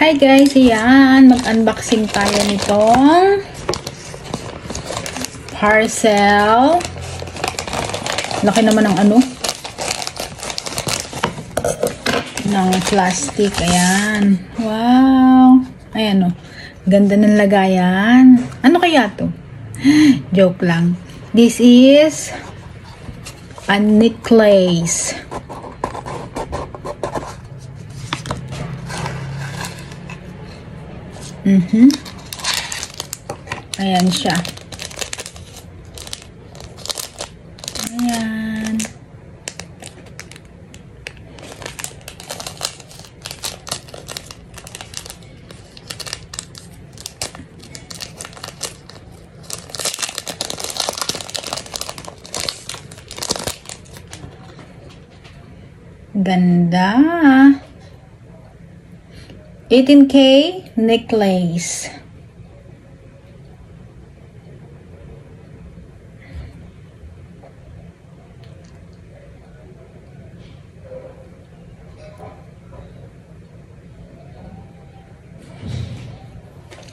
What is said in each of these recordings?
Hi guys, ayan, mag-unboxing tayo nitong parcel. Laki naman ng ng plastic. Ayan, wow, ayan ganda ng lagayan. Ano kaya to? Joke lang. This is a necklace. Ayan siya. Ayan. Ganda. 18K necklace.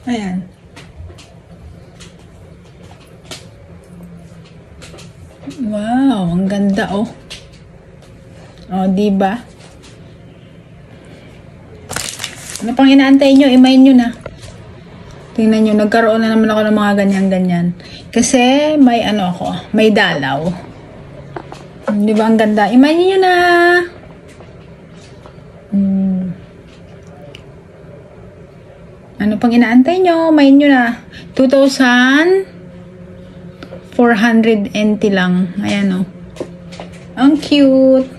Ayan. Wow, ang ganda oh. Oh, diba? Ano pang inaantay nyo? Imayin nyo na. Tingnan nyo, nagkaroon na naman ako ng mga ganyan-ganyan. Kasi may may dalaw. Diba ang ganda? Imayin nyo na. Ano pang inaantay nyo? Imayin nyo na. 2,400 NT lang. Ayan ang cute.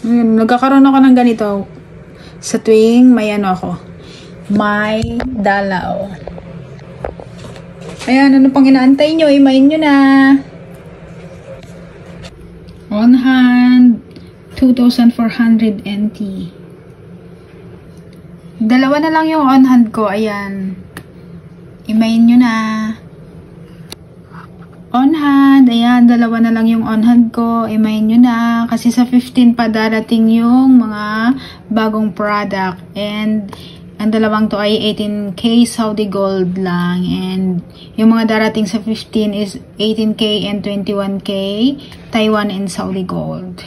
Nagkakaroon ako ng ganito sa tuwing may may dalaw. Ayan, ano pang inaantay nyo? Imayin nyo na. On hand, 2,400 NT. Dalawa na lang yung on hand ko. Ayan. Imayin nyo na. On hand, ayan, dalawa na lang yung on hand ko. Imayin nyo na. Kasi sa 15 pa darating yung mga bagong product. And ang dalawang to ay 18K Saudi Gold lang. And yung mga darating sa 15 is 18K and 21K Taiwan and Saudi Gold.